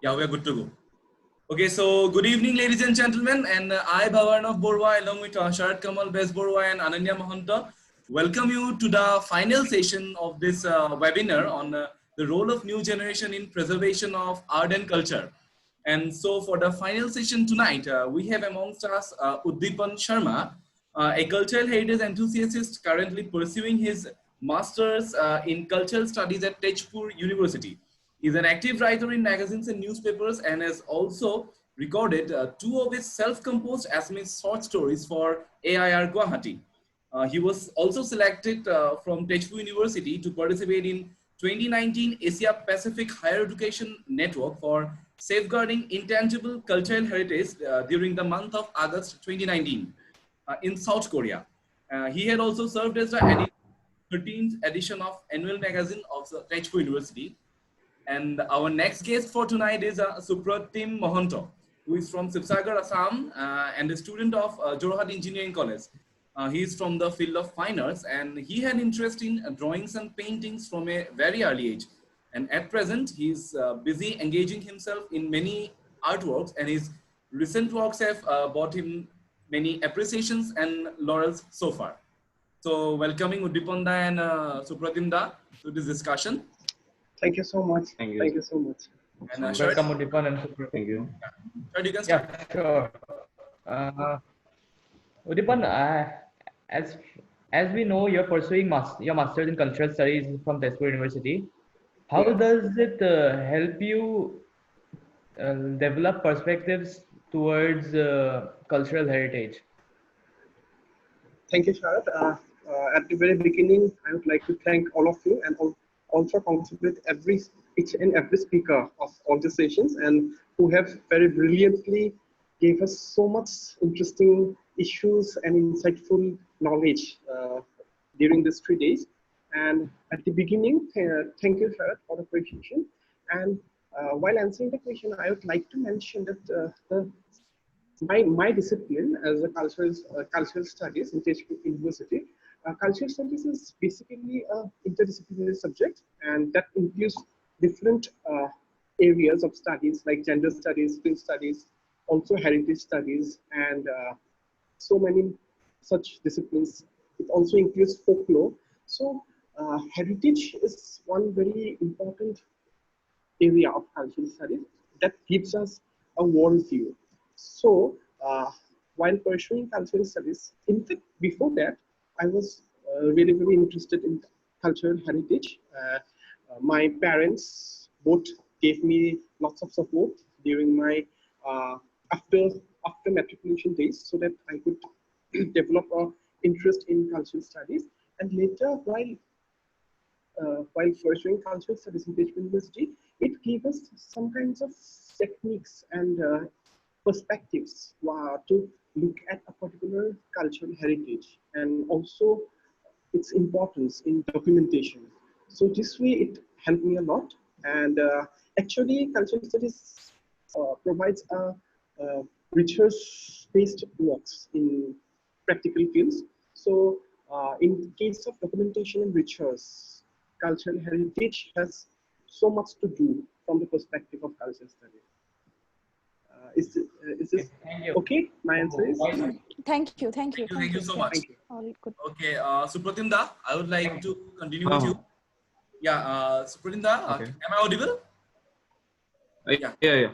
Yeah, we are good to go. Okay, so good evening, ladies and gentlemen, and I, Bhabarnob Baruah, along with Sharad, Kamal, Bezboruah, and Ananya Mahanta, welcome you to the final session of this webinar on the role of new generation in preservation of art and culture. And so for the final session tonight, we have amongst us Uddipan Sarma, a cultural heritage enthusiast currently pursuing his master's in cultural studies at Tezpur University. He's an active writer in magazines and newspapers and has also recorded two of his self-composed Assamese short stories for AIR Guwahati. He was also selected from Tezpur University to participate in 2019 Asia Pacific Higher Education Network for safeguarding intangible cultural heritage during the month of August 2019 in South Korea. He had also served as the 13th edition of annual magazine of the Tezpur University. And our next guest for tonight is Suprotim Mahanta, who is from Sibsagar, Assam, and a student of Jorhat Engineering College. He is from the field of fine arts, and he had interest in drawings and paintings from a very early age. And at present, he is busy engaging himself in many artworks, and his recent works have brought him many appreciations and laurels so far. So, welcoming Uddipan Da and Suprotim Da to this discussion. Thank you so much. Thank you. Thank you so much. And Welcome, Uddipan and Suprotim. Thank you. Sharad, you can start. Yeah, sure. Uddipan, as we know, you're pursuing your master's in cultural studies from Tezpur University. How does it help you develop perspectives towards cultural heritage? Thank you, Sharad. At the very beginning, I would like to thank all of you and also congratulate each and every speaker of all the sessions and who have very brilliantly gave us so much interesting issues and insightful knowledge during these 3 days. And at the beginning, thank you, Sharad, for the question. And while answering the question, I would like to mention that my discipline as a cultural studies in Tezpur University, cultural studies is basically an interdisciplinary subject, and that includes different areas of studies like gender studies, film studies, also heritage studies, and so many such disciplines. It also includes folklore. So heritage is one very important area of cultural studies that gives us a worldview. So while pursuing cultural studies, in fact, before that, I was really very interested in cultural heritage. My parents both gave me lots of support during my after matriculation days, so that I could develop an interest in cultural studies. And later, while pursuing cultural studies in Tezpur University, it gave us some kinds of techniques and perspectives to look at a particular cultural heritage and also its importance in documentation. So this way it helped me a lot. And actually cultural studies provides a research-based works in practical fields. So in case of documentation and research, cultural heritage has so much to do from the perspective of cultural studies. Is this okay? My answer is thank you. Thank you so much. Thank you. All good. Okay, Suprotim Da, I would like to continue with you. Yeah, Suprotim Da, Okay. am I audible? Yeah.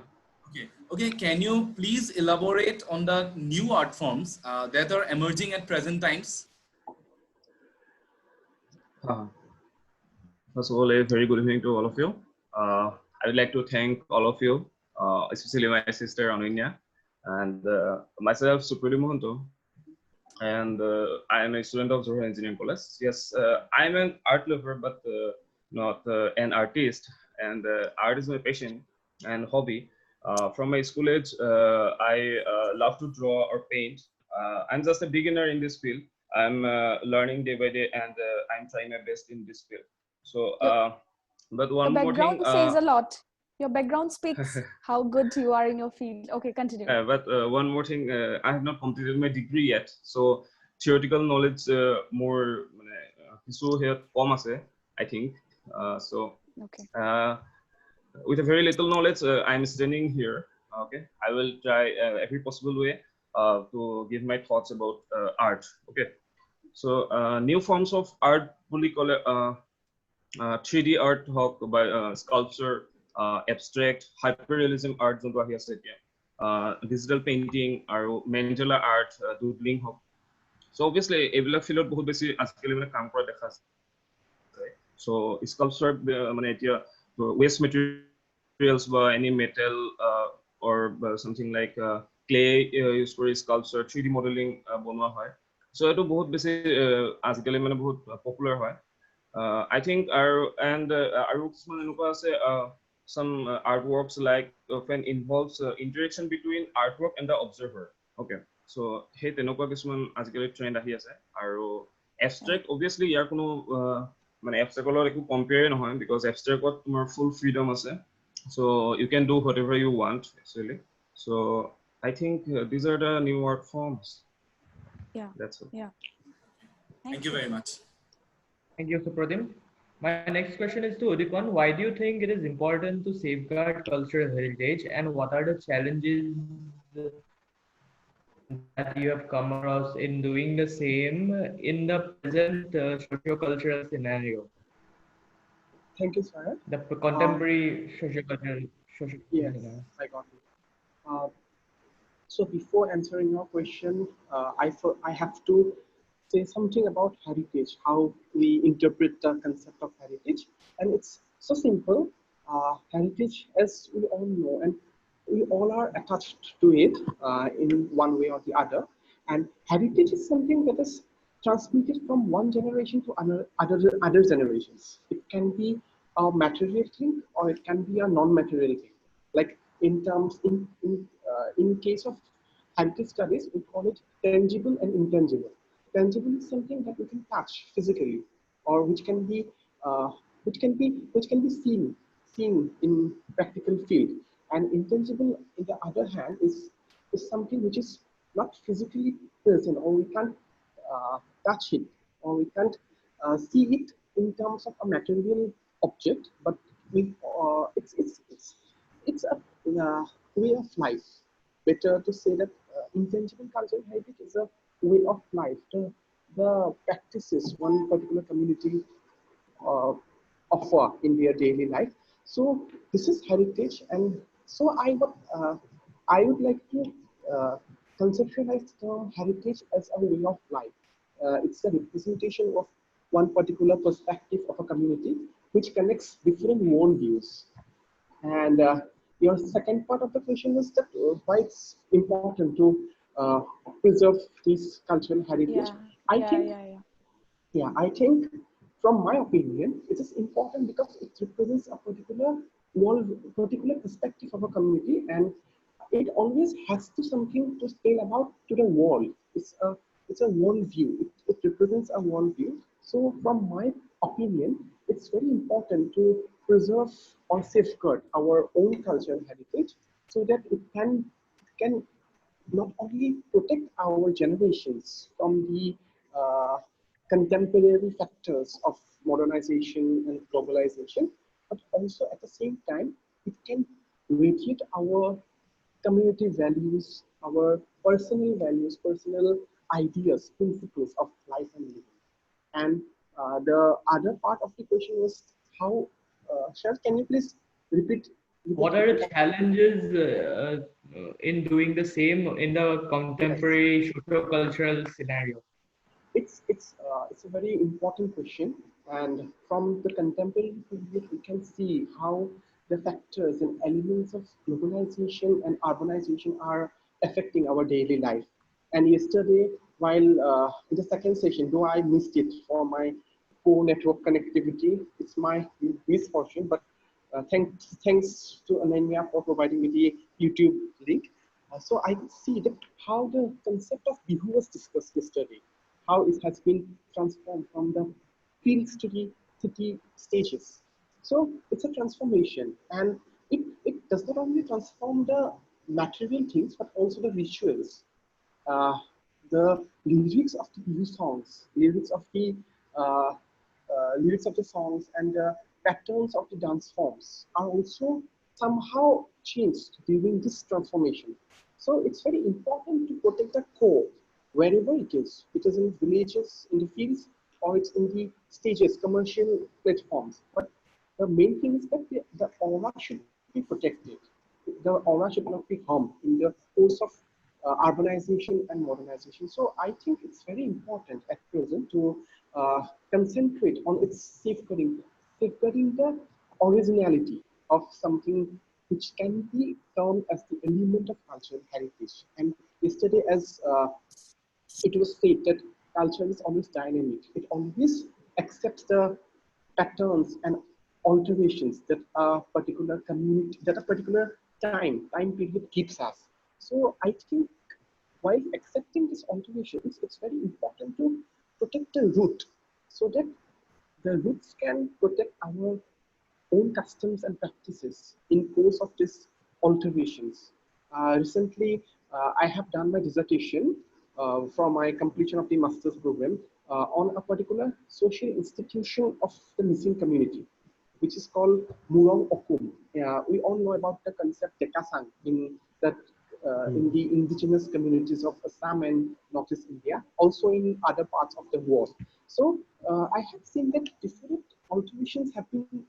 Okay. Can you please elaborate on the new art forms that are emerging at present times? First of all, a very good evening to all of you. I would like to thank all of you, especially my sister Ananya, and myself, Suprotim Mahanta. And I am a student of Jorhat Engineering College. Yes, I'm an art lover, but not an artist. And art is my passion and hobby. From my school age, I love to draw or paint. I'm just a beginner in this field. I'm learning day by day, and I'm trying my best in this field. So, but one more thing. Your background says a lot. Your background speaks how good you are in your field. Okay, continue. But one more thing, I have not completed my degree yet. So theoretical knowledge more কিছু here কম আছে, I think. So okay. with a very little knowledge, I'm standing here. Okay, I will try every possible way to give my thoughts about art. Okay, so new forms of art, বুলি ক'লে 3D art হওক বা sculpture, abstract, hyperrealism art যোনটো আহি আছে এতিয়া, digital painting আৰু mandala art, doodling হওক. So obviously এইবিলাক ফিল্ডত বহুত বেছি আজিকালি মানে কাম কৰা দেখা যায়. So sculpture মানে এতিয়া waste materials বা any metal or something like clay use কৰি sculpture 3D modeling বনোৱা হয়. So এইটো বহুত বেছি আজিকালি মানে বহুত popular হয়. I think আৰু কিছুমান এনেকুৱা আছে some artworks like often involves interaction between artwork and the observer. Okay, so সেই তেনেকুৱা কিছুমান আজিকালি ট্ৰেন্ড আহি আছে আৰু abstract obviously ইয়াৰ কোনো মানে abstract লগত একো compare নহয় because abstract ত তোমাৰ full freedom আছে, so you can do whatever you want actually. So I think these are the new art forms. Yeah. That's it. Yeah. Thank you very much. Thank you, Suprotim. My next question is to Uddipan. Why do you think it is important to safeguard cultural heritage, and what are the challenges that you have come across in doing the same in the present socio-cultural scenario? Thank you, Sharad. The contemporary socio-cultural Yes, scenario. I got it. So before answering your question, I have to say something about heritage, how we interpret the concept of heritage. And it's so simple. Heritage, as we all know, and we all are attached to it in one way or the other. And heritage is something that is transmitted from one generation to other generations. It can be a material thing or it can be a non-material thing. Like in case of heritage studies, we call it tangible and intangible. Tangible is something that we can touch physically, or which can be seen in practical field. And intangible, on the other hand, is something which is not physically present, or we can't touch it, or we can't see it in terms of a material object, but it's a way of life. Better to say that intangible cultural heritage is a way of life. The practices one particular community uh, offer in their daily life. So this is heritage, and so I would like to conceptualize the heritage as a way of life. It's a representation of one particular perspective of a community which connects different worldviews. And your second part of the question was that why it's important to preserve this cultural heritage. I think, from my opinion, it is important because it represents a particular perspective of a community, and it always has to something to tell about to the world. It's a world view. It represents a world view. So, from my opinion, it's very important to preserve or safeguard our own cultural heritage so that it can not only protect our generations from the uh, contemporary factors of modernization and globalization, but also at the same time, it can radiate our community values, our personal values, personal ideas, principles of life and living. And the other part of the question was how, Sharad, can you please repeat? What are the challenges in doing the same in the contemporary socio-cultural scenario? It's a very important question, and from the contemporary period, we can see how the factors and elements of globalization and urbanization are affecting our daily life. And yesterday, while in the second session, though I missed it for my poor network connectivity, it's my misfortune, but thanks to Ananya for providing me the YouTube link. So I could see that how the concept of Bihu was discussed yesterday, how it has been transformed from the fields to the city stages. So it's a transformation, and it does not only transform the material things, but also the rituals. The lyrics of the songs, lyrics of the songs, and the patterns of the dance forms are also somehow changed during this transformation. So it's very important to protect the core wherever it is. It is in villages, in the fields, or it's in the stages, commercial platforms. But the main thing is that the aura should be protected. The aura should not be harmed in the course of urbanization and modernization. So I think it's very important at present to concentrate on its safeguarding the originality of something which can be termed as the element of cultural heritage. And yesterday, as it was said, that culture is always dynamic. It always accepts the patterns and alterations that a particular community, that a particular time period gives us. So I think while accepting these alterations, it's very important to protect the root so that the roots can protect our own customs and practices in course of these alterations. Recently, I have done my dissertation from my completion of the master's program on a particular social institution of the missing community, which is called Murong Okum. We all know about the concept Dekasang in that in the indigenous communities of Assam and Northeast India, also in other parts of the world. So I have seen that different alterations have been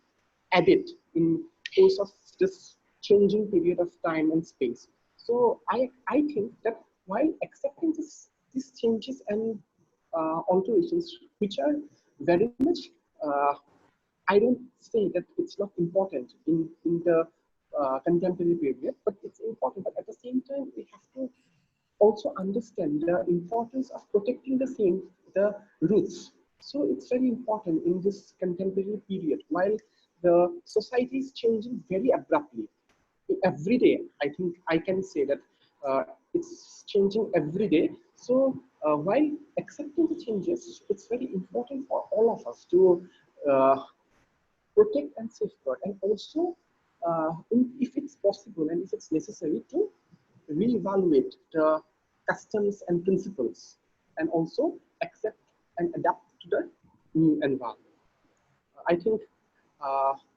added in course of this changing period of time and space. So I think that while accepting these changes and alterations, which are very much, I don't say that it's not important in the contemporary period, but it's important. But at the same time, we have to also understand the importance of protecting the roots. So it's very important in this contemporary period, while the society is changing very abruptly. Every day, I think I can say that it's changing every day. So while accepting the changes, it's very important for all of us to protect and safeguard, and also, if it's possible and if it's necessary, to reevaluate the customs and principles, and also accept and adapt to the new environment. I think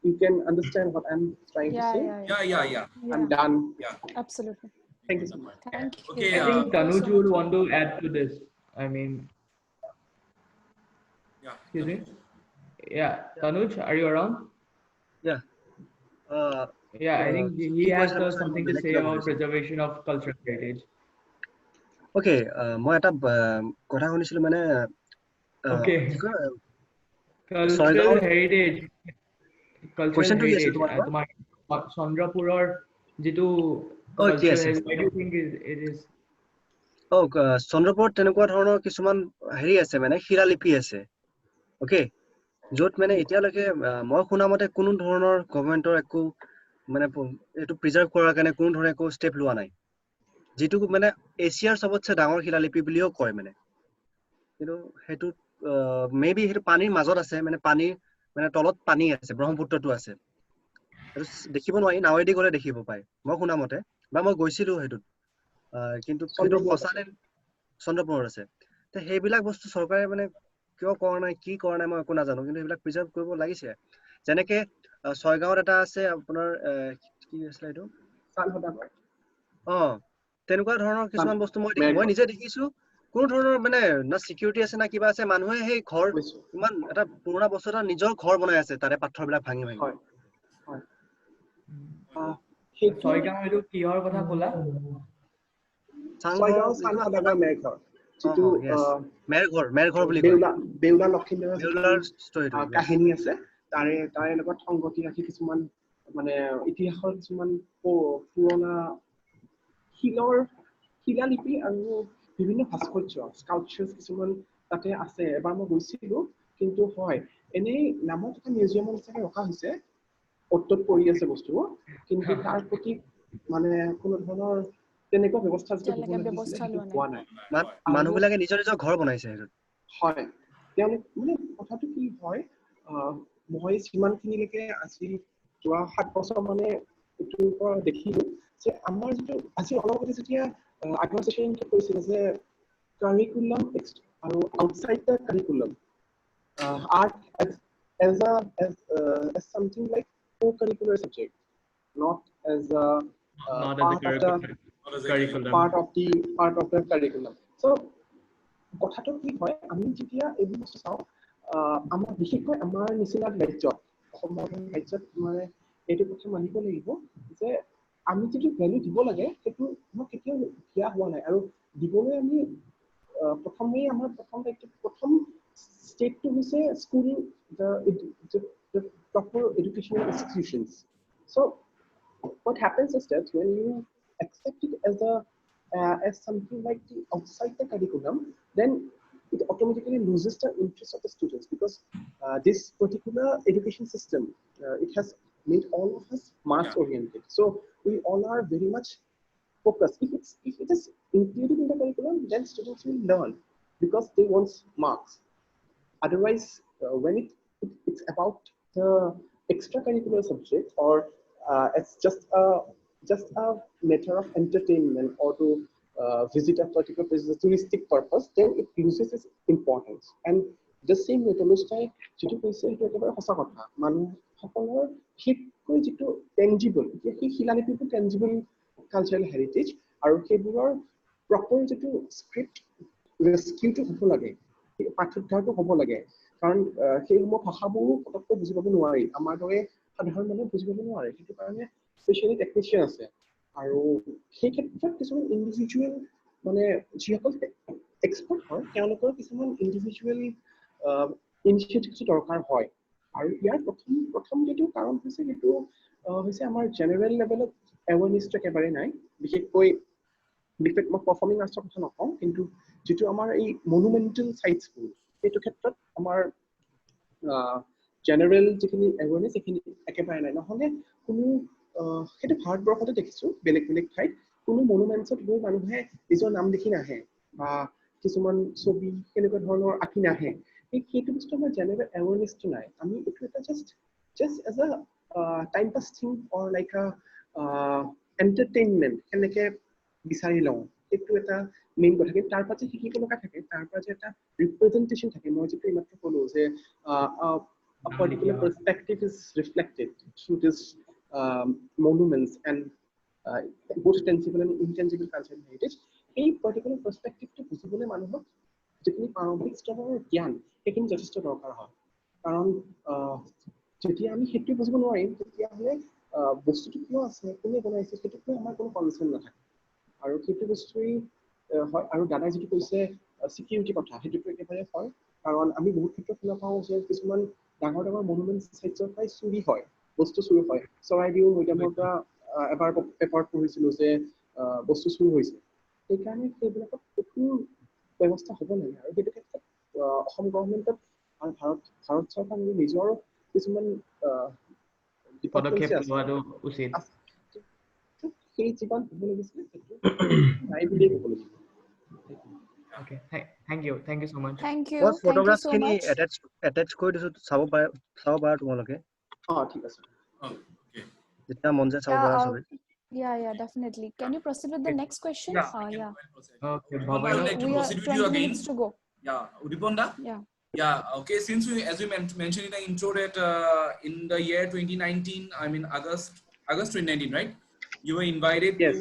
you can understand what I'm trying to say. Yeah. I'm done. Yeah. Absolutely. Thank you so much. Thank you. Okay, I Thank think you so Tanuj would much. want to add to this. I mean, Yeah. excuse me. Yeah, Tanuj, are you around? Yeah. Yeah, I think he কি has কৈছিলে মই something to বেলেগ say কিবা about ভাবিছোঁ। preservation of cultural heritage. Okay, মই এটা কথা শুনিছিলো মানে Okay, কি কয় cultural ছয়গাঁৱৰ heritage, cultural কোৱেশ্চনটো কি আছিল heritage. তোমালোকৰ? তোমাৰ চন্দ্ৰপুৰৰ যিটো Yes, cultural yes. heritage, why do you think it is? চন্দ্ৰপুৰত তেনেকুৱা ধৰণৰ কিছুমান হেৰি আছে মানে শিলালিপি আছে। Okay, য'ত মানে এতিয়ালৈকে মই শুনা মতে কোনো ধৰণৰ গভৰ্ণমেন্টৰ একো মানে এইটো প্ৰিজাৰ্ভ কৰাৰ কাৰণে কোনো ধৰণৰ একো ষ্টেপ লোৱা নাই, যিটো মানে এছিয়াৰ সবতছে ডাঙৰ শিলালিপি বুলিও কয় মানে। কিন্তু সেইটো মেবি সেইটো পানীৰ মাজত আছে, মানে পানীৰ মানে তলত পানী আছে, ব্ৰহ্মপুত্ৰটো আছে। সেইটো দেখিব নোৱাৰি, নাৱেদি গ'লে দেখিব পায় মই শুনা মতে, বা মই গৈছিলো সেইটোত। কিন্তু সেইটো সঁচা নে চন্দ্ৰপুৰত আছে। তে সেইবিলাক বস্তু চৰকাৰে মানে কিয় কৰা নাই, কি কৰা নাই মই একো নাজানো, কিন্তু সেইবিলাক প্ৰিজাৰ্ভ কৰিব লাগিছে। যেনেকে ছয়গাঁৱত এটা আছে আপোনাৰ কি আছিলে এইটো তেনেকুৱা ধৰণৰ কিছুমান বস্তু মই নিজে দেখিছো। কোনো ধৰণৰ মানে না চিকিউৰিটি আছে না কিবা আছে, মানুহে সেই ঘৰ ইমান এটা পুৰণা বস্তু এটা নিজৰ ঘৰ বনাই আছে তাৰে পাথৰবিলাক ভাঙি ভাঙি। ছয়গাঁও এইটো কিহৰ কথা ক'লা? মেৰঘৰ বুলি কয়। বেউলা লক্ষীন্দৰৰ কাহিনী আছে, তাৰে লগত সংগতি ৰাখি কিছুমান মানে ইতিহাসৰ কিছুমান পুৰণা শিলালিপি আৰু বিভিন্ন ভাস্কৰ্য স্কাল্পচাৰ্ছ কিছুমান তাতে আছে। এবাৰ মই গৈছিলো, কিন্তু হয় এনেই নামত এটা মিউজিয়ামৰ নিচিনাকে ৰখা হৈছে, অট্টত পৰি আছে বস্তুবোৰ, কিন্তু তাৰ প্ৰতি মানে কোনো ধৰণৰ তেনেকুৱা ব্যৱস্থা যিটো হ'ব লাগিছিলে সেইটো হোৱা নাই। মানুহবিলাকে নিজৰ নিজৰ ঘৰ বনাইছে সেইটোত। হয়, তেওঁলোক মানে কথাটো কি হয়, মই যিমানখিনিলৈকে আজি যোৱা 7 বছৰ মানে এইটোৰ পৰা দেখিলো যে আমাৰ যিটো আজি অলপতে যেতিয়া আগ্ৰহ কৰিছিলে যে কাৰিকুলাম আৰু outside the curriculum, art as something like co-curricular subject, not as a Not as a part of the What is it? curriculum. part of the curriculum. So কথাটো কি হয় আমি যেতিয়া এইবোৰ বস্তু চাওঁ আমাৰ বিশেষকৈ আমাৰ নিচিনা ৰাজ্যত অসমৰ ৰাজ্যত মানে এইটো কথা মানিব লাগিব যে আমি যিটো ভেলু দিব লাগে সেইটো আমাৰ কেতিয়াও দিয়া হোৱা নাই আৰু দিবলৈ আমি প্ৰথম ষ্টেটটো হৈছে school the proper educational institutions. So what happens is that when you accept it as something like the outside the curriculum, then it automatically loses the interest of the students because this particular education system it has made all of us mass oriented. So we all are very much focused. If it is included in the curriculum, then students will learn because they want marks. Otherwise, when it's about the extracurricular subject or it's just a matter of entertainment or to visit a particular place as a touristic purpose, then it loses its importance. And the same way, Tolstoy যিটো কৈছে সেইটো একেবাৰে সঁচা কথা মানুহসকলৰ শিক্ষাৰ যিটো tangible সেই শিলালিপিটো tangible cultural heritage আৰু সেইবোৰৰ প্ৰপাৰ যিটো স্ক্ৰিপ্ট ৰেস্কিউটো হ'ব লাগে পাঠ্যোদ্ধাৰটো হ'ব লাগে কাৰণ সেইসমূহ ভাষাবোৰো পটককৈ বুজি পাব নোৱাৰি আমাৰ দৰে সাধাৰণ মানুহে বুজি পাব নোৱাৰে সেইটো কাৰণে স্পেচিয়েলি টেকনিচিয়ান আছে আৰু সেই ক্ষেত্ৰত কিছুমান ইণ্ডিভিজুৱেল মানে যিসকল এক্সপাৰ্ট হয় তেওঁলোকৰ কিছুমান ইণ্ডিভিজুৱেল ইনিচিয়েটিভছ দৰকাৰ হয় আৰু ইয়াৰ প্ৰথম যিটো কাৰণ হৈছে সেইটো হৈছে আমাৰ জেনেৰেল লেভেলত এৱেৰনেছটো একেবাৰে নাই বিশেষকৈ মই পাৰফৰ্মিং আৰ্টছৰ কথা নকওঁ কিন্তু যিটো আমাৰ এই মনুমেণ্টেল চাইটছবোৰ সেইটো ক্ষেত্ৰত আমাৰ জেনেৰেল যিখিনি এৱেৰনেছ সেইখিনি একেবাৰে নাই নহ'লে কোনো সেইটো ভাৰতবৰ্ষতে দেখিছোঁ বেলেগ বেলেগ ঠাইত কোনো মনুমেণ্টছত গৈ মানুহে নিজৰ নাম লিখি নাহে বা কিছুমান ছবি কেনেকুৱা ধৰণৰ আঁকি নাহে সেইটো বস্তু আমাৰ জেনেৰেল এৱেৰনেছটো নাই আমি এইটো এটা just as a time pass thing or like a entertainment কেনেকৈ বিচাৰি লওঁ সেইটো এটা মেইন কথা কিন্তু তাৰ পৰা যে শিকিব লগা থাকে তাৰ পৰা যে এটা ৰিপ্ৰেজেণ্টেশ্যন থাকে মই যিটো এইমাত্ৰ ক'লো যে a particular perspective is reflected through this monuments and both tangible and intangible cultural heritage এই particular perspective to বুজিবলৈ মানুহক যিখিনি প্ৰাৰম্ভিক স্তৰৰ জ্ঞান সেইখিনি যথেষ্ট দৰকাৰ হয় কাৰণ যেতিয়া আমি সেইটো বুজিব নোৱাৰিম তেতিয়াহ'লে বস্তুটো কিয় আছে কোনে বনাইছে সেইটোক লৈ আমাৰ কোনো কনচাৰ্ণ নাথাকে আৰু সেইটো বস্তুৱেই হয় আৰু দাদাই যিটো কৈছে চিকিউৰিটি কথা সেইটোতো একেবাৰে হয় কাৰণ আমি বহুত ক্ষেত্ৰত শুনা পাওঁ যে কিছুমান ডাঙৰ ডাঙৰ মনুমেণ্ট চাইটছৰ পৰাই চুৰি হয় বস্তু চুৰি হয় চৰাইদেউ মৈদামৰ পৰা এবাৰ পেপাৰত পঢ়িছিলোঁ যে বস্তু চুৰি হৈছে সেইকাৰণে সেইবিলাকত কঠোৰ ব্যৱস্থা হ'ব লাগে আৰু সেইটো ক্ষেত্ৰত অসম গভৰ্ণমেণ্টত আৰু ভাৰত চৰকাৰে নিজৰ কিছুমান পদক্ষেপ লোৱাটো উচিত সেই যিমান হ'ব লাগিছিলে সেইটো নাই বুলিয়ে ক'ব লাগিব Okay, thank you so much. Thank you মই ফটোগ্ৰাফছ so খিনি much. এটাচ কৰি দিছো চাব পাৰা তোমালোকে ঠিক আছে Okay. যেতিয়া মন যায় চাব পাৰা চবে Yeah, definitely. Can you proceed with the next question? Yeah. We can Yeah. go ahead and proceed. Okay, I would like to We are proceed with you 20 again. minutes to go. Yeah, Uddipan da? Yeah. Yeah, okay. Since as we mentioned in the intro that in the year 2019, I mean August 2019, right? You were invited Yes.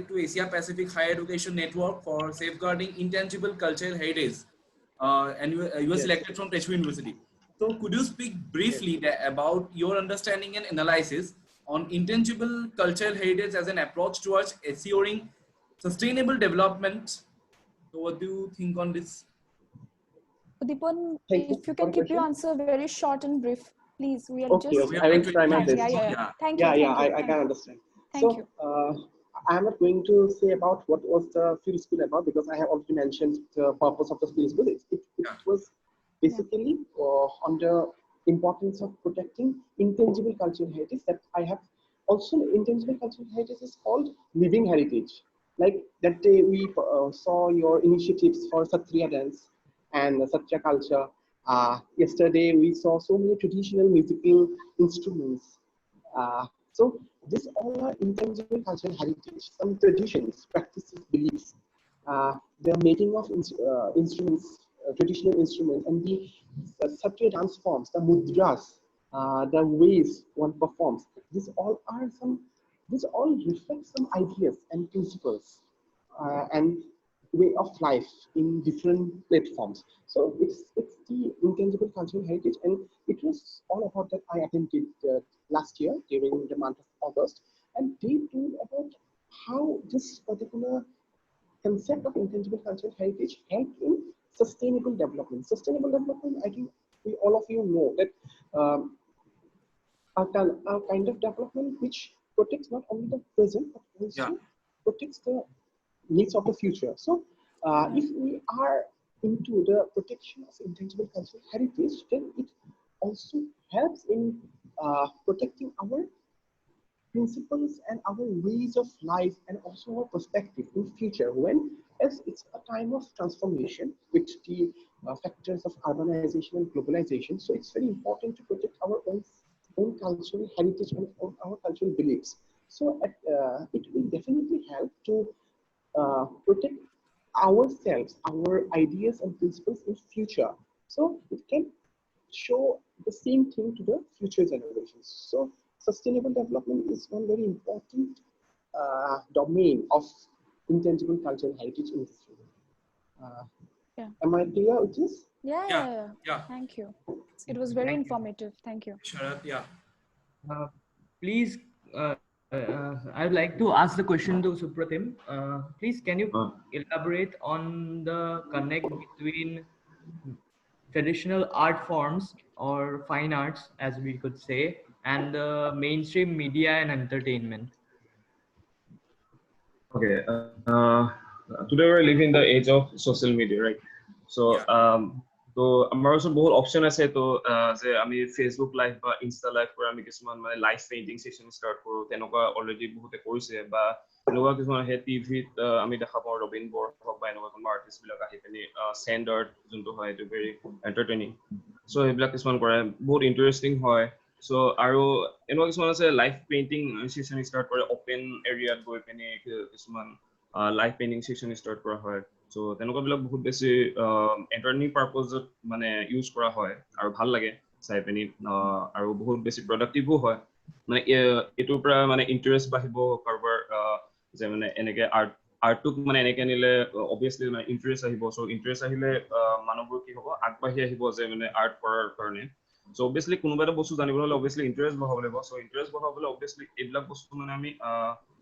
to Asia Pacific Higher Education Network for safeguarding intangible cultural heritage, and you were Yes. selected from Techu University. So, could you speak briefly about your understanding and analysis on intangible cultural heritage as an approach towards assuring sustainable development? So, what do you think on this? Uddipan, Thank you. if you can One keep your question. answer very short and brief, please. We are Okay, just okay. I will try my best. Yeah. Thank you. I can understand. Thank you. I am not going to say about what was the field school about because I have already mentioned the purpose of the field school. It was basically on the importance of protecting intangible cultural heritage that I have. Also, intangible cultural heritage is called living heritage. Like that day we saw your initiatives for Satriya dance and Satya culture. Yesterday we saw so many traditional musical instruments. So these all are intangible cultural heritage, some traditions, practices, beliefs. The making of instruments traditional instruments and the Satriya dance forms, the mudras, the ways one performs. These all reflect some ideas and principles and way of life in different platforms. So it's the intangible cultural heritage, and it was all about that. I attended last year during the month of August, and they told about how this particular concept of intangible cultural heritage help in sustainable development. Sustainable development, I think all of you know that a kind of development which protects not only the present but also protects the needs of the future. So if we are into the protection of intangible cultural heritage, then it also helps in protecting our principles and our ways of life and also our perspective in future, when as it's a time of transformation with the factors of urbanization and globalization. So it's very important to protect our own cultural heritage and our cultural beliefs. So it will definitely help to protect ourselves, our ideas and principles in future. So it can show the same thing to the future generations. So sustainable development is one very important domain of intangible cultural heritage in this field. Am I clear with this? Yeah. Thank you. It was very informative. Thank you. Sharad, Please, I would like to ask the question to Suprotim. Please, can you elaborate on the connect between traditional art forms or fine arts, as we could say, and the mainstream media and entertainment? Okay. Today we're living in the age of social media, right? So, তো আমাৰ ওচৰত বহুত option আছে তো যে আমি Facebook live বা Insta live পৰা আমি কিছুমান মানে লাইভ পেইণ্টিং ছেশ্যন ষ্টাৰ্ট কৰোঁ, তেনেকুৱা অলৰেডি বহুতে কৰিছে, বা এনেকুৱা কিছুমান আহে টিভিত আমি দেখা পাওঁ ৰবীন বৰুৱা হওক বা এনেকুৱা কোনোবা আৰ্টিষ্টবিলাক আহি পিনি চেণ্ড আৰ্ট যোনটো হয় এইটো ভেৰি এণ্টাৰটেইনিং। চ' সেইবিলাক কিছুমান কৰে, বহুত ইণ্টাৰেষ্টিং হয়। চ' আৰু এনেকুৱা কিছুমান আছে লাইভ পেইণ্টিং ছেশ্যন ষ্টাৰ্ট কৰে, অপেন এৰিয়াত গৈ পিনি কিছুমান লাইভ পেইণ্টিং ছেশ্যন ষ্টাৰ্ট কৰা হয়। চ' তেনেকুৱাবিলাক বহুত বেছি এণ্টাৰটেইনিং পাৰ্পজত মানে ইউজ কৰা হয় আৰু ভাল লাগে চাই পিনি, আৰু বহুত বেছি প্ৰডাক্টিভো হয়। মানে এইটোৰ পৰা মানে ইণ্টাৰেষ্ট বাঢ়িব কাৰোবাৰ, যে মানে এনেকে আৰ্টটোক মানে এনেকে আনিলে অবভিয়াছলি মানে ইণ্টাৰেষ্ট আহিব। চ' ইণ্টাৰেষ্ট আহিলে মানুহবোৰ কি হ'ব, আগবাঢ়ি আহিব যে মানে আৰ্ট কৰাৰ কাৰণে। চ' অবভিয়াছলি কোনোবা এটা বস্তু জানিবলৈ হ'লে অবভিয়াছলি ইণ্টাৰেষ্ট বঢ়াব লাগিব। চ' ইণ্টাৰেষ্ট বঢ়াবলৈ অবভিয়াছলি এইবিলাক বস্তু মানে আমি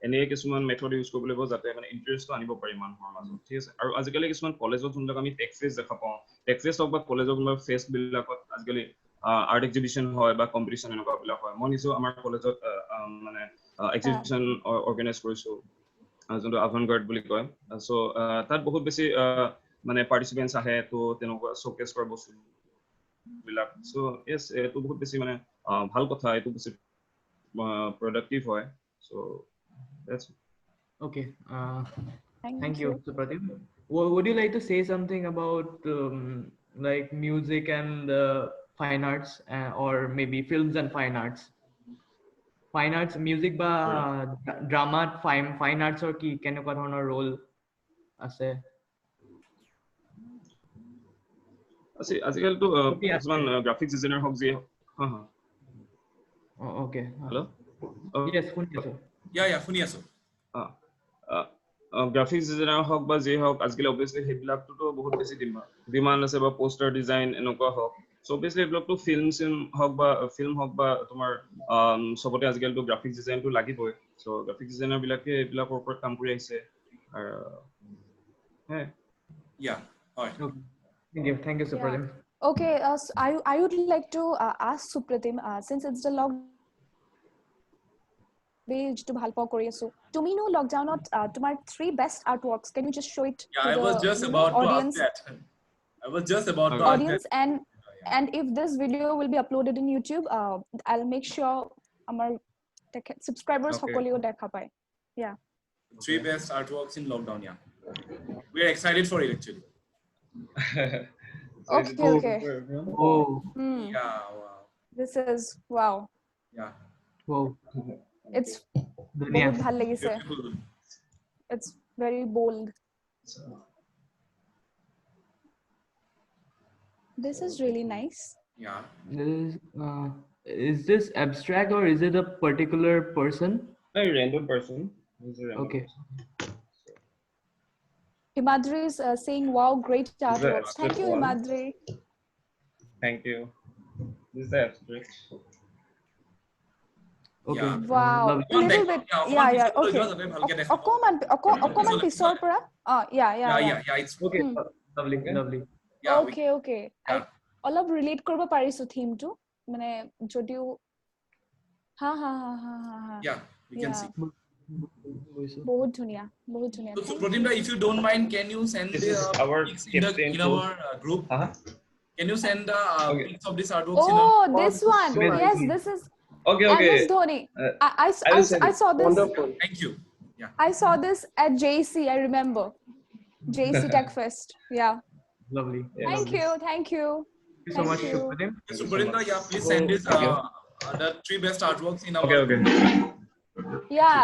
এনেকে কিছুমান মেথড ইউজ কৰিব লাগিব যাতে মানে ইণ্টাৰেষ্টটো আনিব পাৰি মানুহৰ মাজত, ঠিক আছে। আৰু আজিকালি কিছুমান কলেজত যোনবিলাক আমি টেক ফেষ্ট দেখা পাওঁ, টেক ফেষ্ট হওক বা কলেজৰ কোনোবা ফেষ্টবিলাকত আজিকালি আৰ্ট এক্সিবিশ্যন হয় বা কম্পিটিশ্যন এনেকুৱাবিলাক হয়। মই নিজেও আমাৰ কলেজত মানে এক্সিবিশ্যন অৰ্গেনাইজ কৰিছোঁ যোনটো আভানগাৰ্ড বুলি কয়। চ' তাত বহুত বেছি মানে পাৰ্টিচিপেণ্টছ আহে, তো তেনেকুৱা শ্ব'কেছ কৰা বস্তুবিলাক। চ' য়েছ, এইটো বহুত বেছি মানে ভাল কথা, এইটো বেছি প্ৰডাক্টিভ হয়। চ' that's it. Okay. Thank You, Supratim. Would you like to say something about like music and fine arts, or maybe films and fine arts? Fine arts, music বা drama, fine arts or কি কেনেকুৱা ধৰণৰ role আছে? আজিকালিতো কিছুমান graphics designer হওক যে Okay. Hello', yes, শুনি আছো। শুনি আছো। গ্ৰাফিক্স ডিজাইনাৰ হওক বা যিয়ে হওক, আজিকালি অবভিয়াছলি সেইবিলাকতো বহুত বেছি ডিমাণ্ড আছে, বা পোষ্টাৰ ডিজাইন এনেকুৱা হওক। চ' অবভিয়াছলি এইবিলাকতো ফিল্ম হওক বা তোমাৰ চবতে আজিকালিতো গ্ৰাফিক্স ডিজাইনটো লাগিবই। চ' গ্ৰাফিক্স ডিজাইনাৰ বিলাকে এইবিলাকৰ ওপৰত কাম কৰি আহিছে। Thank you, Supratim. Okay, I would like to ask Supratim, since it's the lockdown, যিটো ভাল পাওঁ কৰি আছো, তুমি নো লকডাউনত তোমাৰ 3 best artworks, can you just show it to the audience? I was just about to ask that. And if this video will be uploaded in YouTube, I'll make sure our subscribers সকলেও দেখা পায়. 3 best artworks in lockdown. We are excited for it actually. Okay. Oh. Wow. This is wow. Wow. It's বহুত ভাল লাগিছে. It's very bold. This is really nice. Yeah. Is this abstract or is it a particular person? A random person. He's a random Okay. person. Himadri is saying, wow, great This is the artworks. Thank abstract you, one. Himadri. Thank you. This is the abstract. Okay. Yeah. Wow. Lovely. A little bit. Yeah. Okay. Okoman pisor para. Yeah. It's Okay. Hmm. Lovely. Okay. Lovely. yeah. Okay. I Yeah. অলপ relate কৰিব পাৰিছো theme টো মানে যদিও হা Yeah. We can see. বহুত ধুনীয়া So, Thank Suprotim, you. if you don't mind, can you send This the is our pics captain in our group? Can you send the Okay. pics of this artworks in our Oh, Oh, this this is one. so nice. Yes, this is Okay. MS Dhoni. I will send I it. saw this. Wonderful. Thank you. Yeah. I saw this at JC. I remember JC Tech Fest. Yeah. Lovely. Yes. Thank you. Thank you so much, Suprotim. So, Suprotim, yeah, please send this the 3 best artworks in our Okay. Yeah,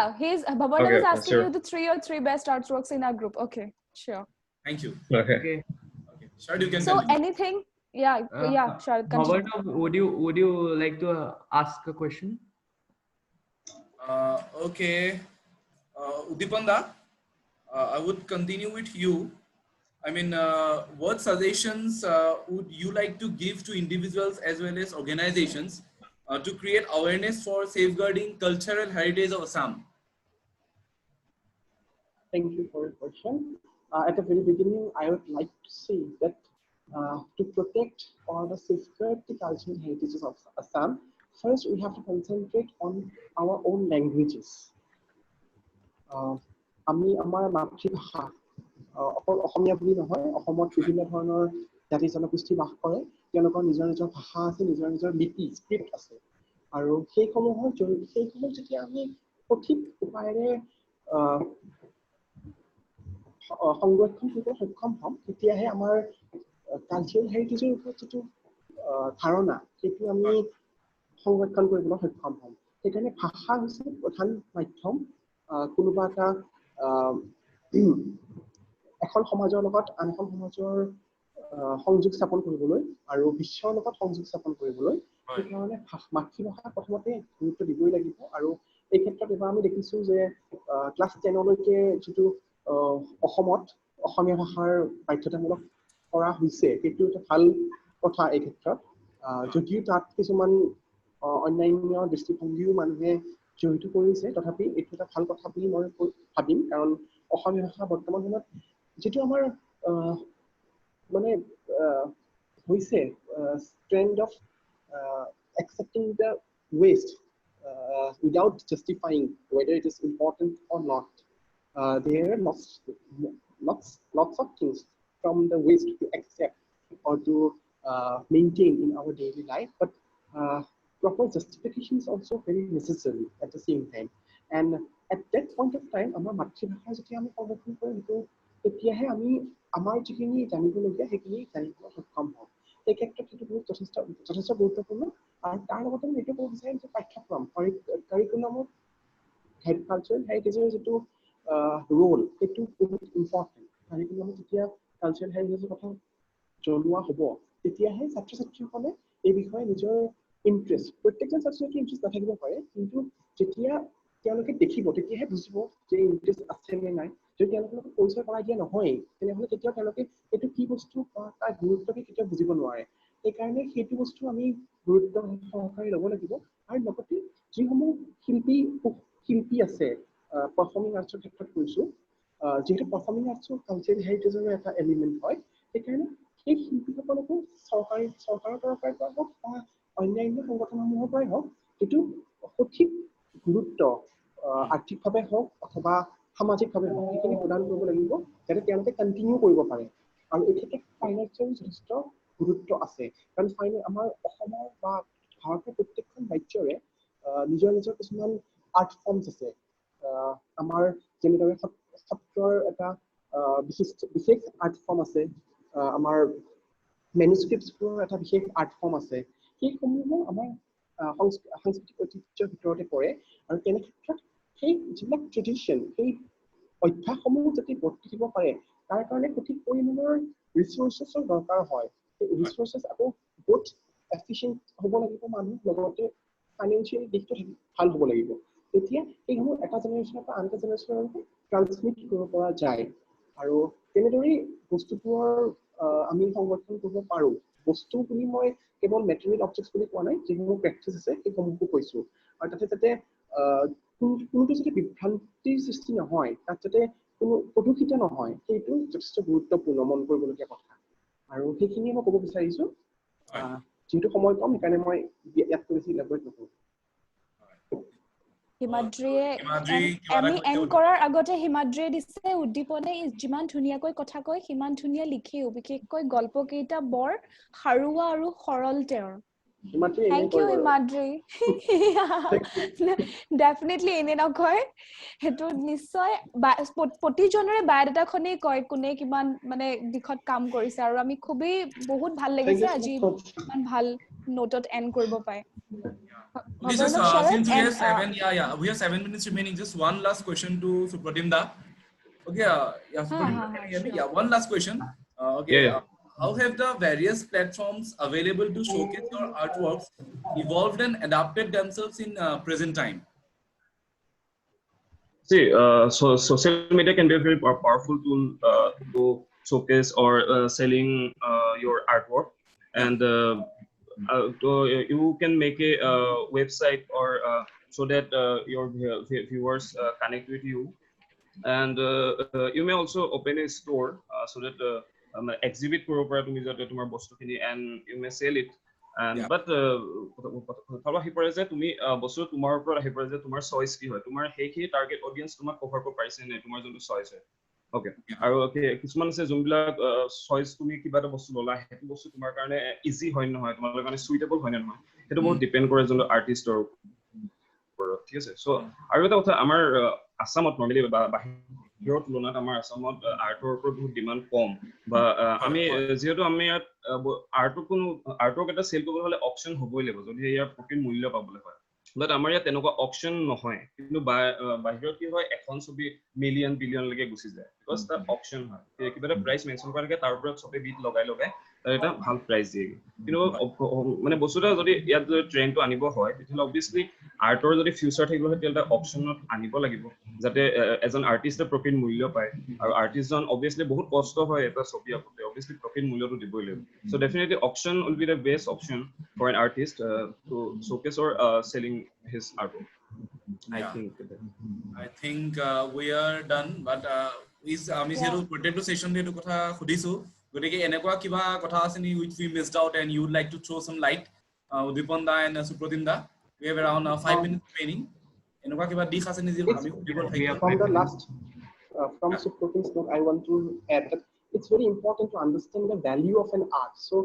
Bhabarnob Okay, is asking sure. you the 3 best artworks in our group. Okay, sure. Thank you. Okay. Okay. Sharad, you can So continue. anything? Yeah, Sharad, continue. Bhabarnob, would you like to ask a question? Okay. Uddipan da, I would continue with you. I mean, what suggestions would you like to give to individuals as well as organizations to create awareness for safeguarding cultural heritage of Assam? Thank you for your question. At the very beginning, I would like to say that to protect or to safeguard the cultural heritages of Assam, first we have to concentrate on our own languages. আমি আমাৰ মাতৃভাষা অকল অসমীয়া বুলি নহয়, অসমত বিভিন্ন ধৰণৰ জাতি জনগোষ্ঠী বাস কৰে, তেওঁলোকৰ নিজৰ নিজৰ ভাষা আছে, নিজৰ নিজৰ লিপি স্ক্ৰিপ্ট আছে, আৰু সেইসমূহ যেতিয়া আমি সঠিক উপায়েৰে সংৰক্ষণ কৰিবলৈ সক্ষম হ'ম, তেতিয়াহে আমাৰ কালচাৰেল হেৰিটেজৰ ওপৰত যিটো ধাৰণা সেইটো আমি সংৰক্ষণ কৰিবলৈ সক্ষম হ'ম। সেইকাৰণে ভাষা হৈছে প্ৰধান মাধ্যম কোনোবা এটা এখন সমাজৰ লগত আন এখন সমাজৰ সংযোগ স্থাপন কৰিবলৈ আৰু বিশ্বৰ লগত সংযোগ স্থাপন কৰিবলৈ। সেইকাৰণে মাতৃভাষা প্ৰথমতে গুৰুত্ব দিবই লাগিব। আৰু এই ক্ষেত্ৰত এবাৰ আমি দেখিছোঁ যে ক্লাছ 10লৈকে যিটো অসমত অসমীয়া ভাষাৰ বাধ্যতামূলক কৰা হৈছে, সেইটো এটা ভাল কথা। এই ক্ষেত্ৰত যদিও তাত কিছুমান অন্যান্য দৃষ্টিভংগীও মানুহে জড়িত কৰিছে, তথাপি এইটো এটা ভাল কথা বুলি মই ভাবিম। কাৰণ অসমীয়া ভাষা বৰ্তমান সময়ত যিটো আমাৰ মানে হৈছে trend of accepting the waste without justifying whether it is important or not. There are lots of things from the waste to accept or to maintain in our daily life, but proper justification is also very necessary at the same time. And at that point of time, আমাৰ মাতৃভাষা যেতিয়া আমি সংৰক্ষণ কৰিম, তেতিয়াহে আমি আমাৰ যিখিনি জানিবলগীয়া সেইখিনি জানিবলৈ সক্ষম হ'ম। এই ক্ষেত্ৰত সেইটো বহুত যথেষ্ট গুৰুত্বপূৰ্ণ। আৰু তাৰ লগতে মই এইটো ক'ব বিচাৰিম যে পাঠ্যক্ৰম কাৰিকুলামত কালচাৰেল হেৰিটেজৰ যিটো ৰোল, সেইটো বহুত ইম্পৰ্টেণ্ট। কাৰিকুলামত যেতিয়া কালচাৰেল হেৰিটেজৰ কথা জনোৱা হ'ব, তেতিয়াহে ছাত্ৰ ছাত্ৰীসকলে এই বিষয়ে নিজৰ ইণ্টাৰেষ্ট, প্ৰত্যেকজন ছাত্ৰ ছাত্ৰীৰ ইণ্টাৰেষ্ট নাথাকিব পাৰে, কিন্তু যেতিয়া তেওঁলোকে দেখিব তেতিয়াহে বুজিব যে ইণ্টাৰেষ্ট আছে নে নাই। যদি তেওঁলোকৰ লগত পৰিচয় কৰাই দিয়া নহয়েই, তেনেহ'লে কেতিয়াও তেওঁলোকে এইটো কি বস্তু বা তাৰ গুৰুত্বকে কেতিয়াও বুজিব নোৱাৰে। সেইকাৰণে সেইটো বস্তু আমি গুৰুত্ব সহকাৰে ল'ব লাগিব। আৰু লগতে যিসমূহ শিল্পী আছে, পাৰফৰ্মিং আৰ্টছৰ ক্ষেত্ৰত কৈছোঁ, যিহেতু পাৰফৰ্মিং আৰ্টছৰ কালচাৰেল হেৰিটেজৰ এটা এলিমেণ্ট হয়, সেইকাৰণে সেই শিল্পীসকলকো চৰকাৰৰ তৰফৰ পৰা হওক বা অন্যান্য সংগঠনসমূহৰ পৰাই হওক, এইটো সঠিক গুৰুত্ব আৰ্থিকভাৱে হওক অথবা সামাজিকভাৱে হওক সেইখিনি প্ৰদান কৰিব লাগিব, যাতে তেওঁলোকে কণ্টিনিউ কৰিব পাৰে। আৰু এই ক্ষেত্ৰত ফাইনেন্সিয়েল যথেষ্ট গুৰুত্ব আছে, কাৰণ আমাৰ অসমৰ বা ভাৰতৰ প্ৰত্যেকখন ৰাজ্যৰে নিজৰ নিজৰ কিছুমান আৰ্ট ফৰ্মছ আছে। আমাৰ যেনেদৰে সত্ৰৰ এটা বিশেষ আৰ্ট ফৰ্ম আছে, আমাৰ মেনুস্ক্ৰিপ্টছবোৰৰ এটা বিশেষ আৰ্ট ফৰ্ম আছে, সেইসমূহো আমাৰ সাংস্কৃতিক ঐতিহ্যৰ ভিতৰতে পৰে। আৰু তেনে ক্ষেত্ৰত সেই যিবিলাক ট্ৰেডিশ্যন, সেই অভ্যাসসমূহ যাতে বৰ্তি থাকিব পাৰে, তাৰ কাৰণে সঠিক পৰিমাণৰ ৰিচোৰ্চেছৰ দৰকাৰ হয়। ৰিচোৰ্চেছ আকৌ বহুত এফিচিয়েণ্ট হ'ব লাগিব মানুহ লগতে ফাইনেন্সিয়েল দিশটো ভাল হ'ব লাগিব তেতিয়া এইসমূহ এটা জেনেৰেশ্যনৰ পৰা আন এটা জেনেৰেশ্যনলৈকে ট্ৰান্সমিট কৰিব পৰা যায় আৰু তেনেদৰেই বস্তুবোৰৰ আমি সংৰক্ষণ কৰিব পাৰোঁ বস্তু বুলি মই কেৱল মেটেৰিয়েল অবজেক্টছ বুলি কোৱা নাই যিসমূহ প্ৰেক্টিছ আছে সেইসমূহকো কৈছোঁ আৰু তাতে যাতে কোনোটো যাতে বিভ্ৰান্তিৰ সৃষ্টি নহয় তাত যাতে কোনো প্ৰদূষিত নহয় সেইটো যথেষ্ট গুৰুত্বপূৰ্ণ মন কৰিবলগীয়া কথা আৰু সেইখিনিয়ে মই ক'ব বিচাৰিছোঁ যিহেতু সময় কম সেইকাৰণে মই ইয়াতকৈ বেছি ইলাবৰেট নকৰোঁ হিমাদ্ৰীয়ে আমি এণ্ড কৰাৰ আগতে হিমাদ্ৰীয়ে দিছে উদ্দীপনে যিমান ধুনীয়াকৈ কথা কয় সিমান ধুনীয়া লিখেও বিশেষকৈ গল্পকেইটা বৰ সাৰুৱা আৰু সৰল তেওঁৰ Thank you, Himadri. Definitely এনে নকয় হেতু নিশ্চয় প্ৰতিজনৰে বায়োডাটা খনে কয় কোনে কিমান মানে দিখত কাম কৰিছে আৰু আমি খুবই বহুত ভাল লাগিছে আজি ইমান ভাল নোটত এন্ড কৰিব পাই We have 7 minutes remaining. Just one last question to Suprotim Da. Okay, Suprotim, can you hear me? Yeah, one last question. Okay. How have the various platforms available to showcase your artworks evolved and adapted themselves in present time? See, so social media can be a very powerful tool to showcase or selling your artwork, and you can make a website or so that your viewers connect with you, and you may also open a store so that exhibit koro para tumi jate tumar bostu khini and you may sell it and but thaba hi pare je tumi bostu tumar upor hi pare je tumar choice ki hoy tumar hei target audience tumar cover ko parise ne tumar jonto choice hoy okay aru okay kisman ase jonbila choice tumi kiba ta bostu lola hetu bostu tumar karone easy hoy na hoy tumar karone suitable hoy na hoy hetu bahut depend kore jonto artist or ঠিক আছে so আৰু এটা কথা আমাৰ আসামত নৰমালি বাহিৰৰ তুলনাত আমাৰ আসামত আৰ্টৰ ওপৰত বহুত ডিমান্ড কম বা আমি যেহেতু আমি ইয়াত আৰ্টক এটা চেল কৰিবলৈ হলে অকশন হ'বই লাগিব যদি ইয়াৰ প্ৰকৃত মূল্য পাবলৈ হয় বাট আমাৰ ইয়াত তেনেকুৱা অকশন নহয় কিন্তু বাহিৰত কি হয় এখন ছবি মিলিয়ন বিলিয়ন লৈকে গুচি যায় বিকজ তাত অকশন হয় কিবা এটা প্ৰাইচ মেনশ্যন কৰা থাকে তাৰ ওপৰত ছবি বিট লগাই এটা ভাল প্ৰাইচ দিয়ে কিন্তু মানে বস্তুটা যদি ইয়াত যদি ট্ৰেন্ডটো আনিব হয় তেতিয়াহ'লে অবভিয়াছলি আৰ্টৰ যদি ফিউচাৰ থাকিব হয় তেতিয়াহ'লে অপশ্যনত আনিব লাগিব যাতে এজন আৰ্টিষ্টে প্ৰফিট মূল্য পায় আৰু আৰ্টিষ্টজন অবভিয়াছলি বহুত কষ্ট হয় এটা ছবি আঁকোতে অবভিয়াছলি প্ৰফিট মূল্যটো দিবই লাগিব so definitely option will be the best option for an artist to showcase or selling his artwork I think we are done but আমি যেটো প্ৰত্যেকটো সেশন এটো কথা খুদিছো গতিকে এনেকুৱা কিবা কথা আছে নি which we missed out and you would like to throw some light Uddipan Da and Suprotim Da we have around 5 minutes remaining এনেকুৱা কিবা দিশ আছে নি যে আমি খুদিব থাকিব from the last from Suprotim's note I want to add that it's very important to understand the value of an art so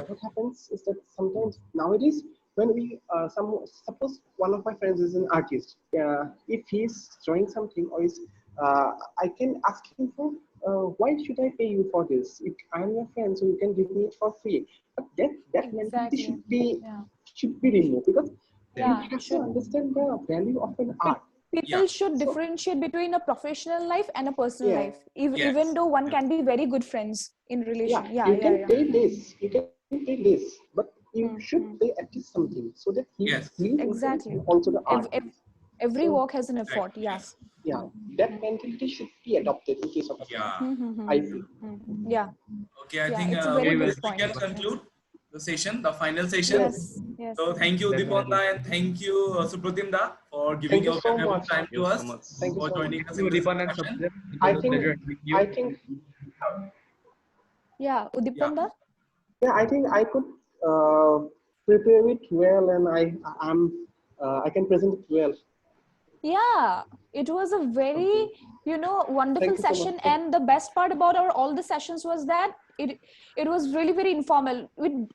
what happens is that sometimes nowadays when we suppose one of my friends is an artist if he's drawing something or is I can ask him for why should I pay you for this if I'm your friend so you can give me it for free but that mentality should be removed because you have to understand the value of an art people should differentiate between a professional life and a personal life even though one can be very good friends in relation you can pay less but you should pay at least something so that he exactly also the art every work has an effort that mentality should be adopted in case of I feel okay I think we can conclude the session the final session so thank you Uddipan Da and thank you Suprotim Da for giving your valuable time to us for joining us in this discussion I think Uddipan Da I think I could prepare it well and I can present it well it was a very wonderful session and the best part about all the sessions was that it was really very informal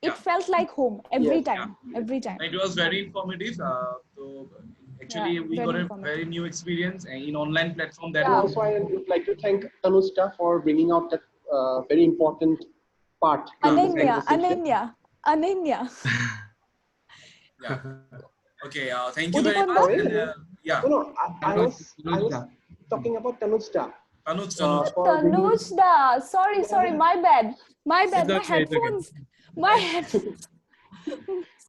it felt like home every time it was very informative so actually we got a very new experience in online platform that also I would like to thank Anushka for bringing out that very important part Ananya okay thank you very much and, I was talking about Anushka Tanuj. Tanuj da. Sorry. My bad. My It's okay, it's okay. headphones. My headphones.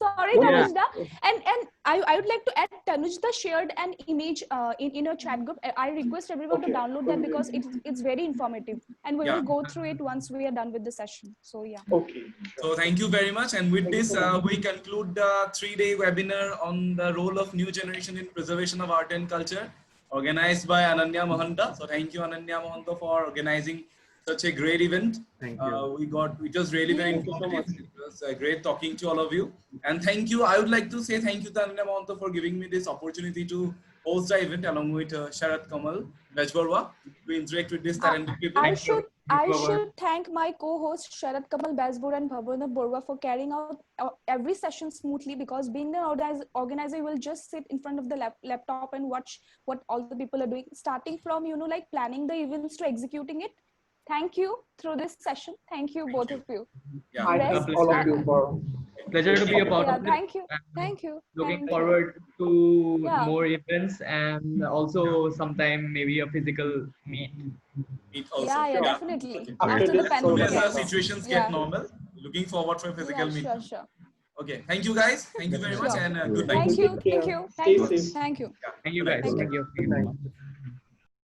Sorry, Yeah. Tanuj da. And I would like to add Tanuj da shared an image in your chat group. I request everyone to download that because it's very informative, and we will go through it once we are done with the session. So yeah. Okay. So thank you very much. And with this, we conclude the 3-day webinar on the role of new generation in preservation of art and culture, organized by Ananya Mahanta. So thank you, Ananya Mahanta, for organizing such a great event. Thank you. It was really very Thank you so informative. much. It was great talking to all of you. And thank you. I would like to say thank you to Ananya Mahanta for giving me this opportunity to host the event along with Sharad, Kamal, Bezboruah, to interact with these talented people. I should thank my co-host Sharad, Kamal, Bezboruah and Bhabarnob Baruah for carrying out every session smoothly, because being the organizer, you will just sit in front of the laptop and watch what all the people are doing, starting from like planning the events to executing it. Thank you through this session. Thank you, both of you. Yeah. I thank all of you for. Pleasure to be a part of it. Thank you. Looking forward to more events, and also sometime maybe a physical meet. Also. Yeah, definitely. Okay. After After the this, pandemic As the ends. situations get normal, looking forward for a physical meeting. Sure. Okay, thank you guys. Thank you very much, and good night. Thank you. Stay safe. Thank you. Thank you guys. Yeah. Thank you. Good night.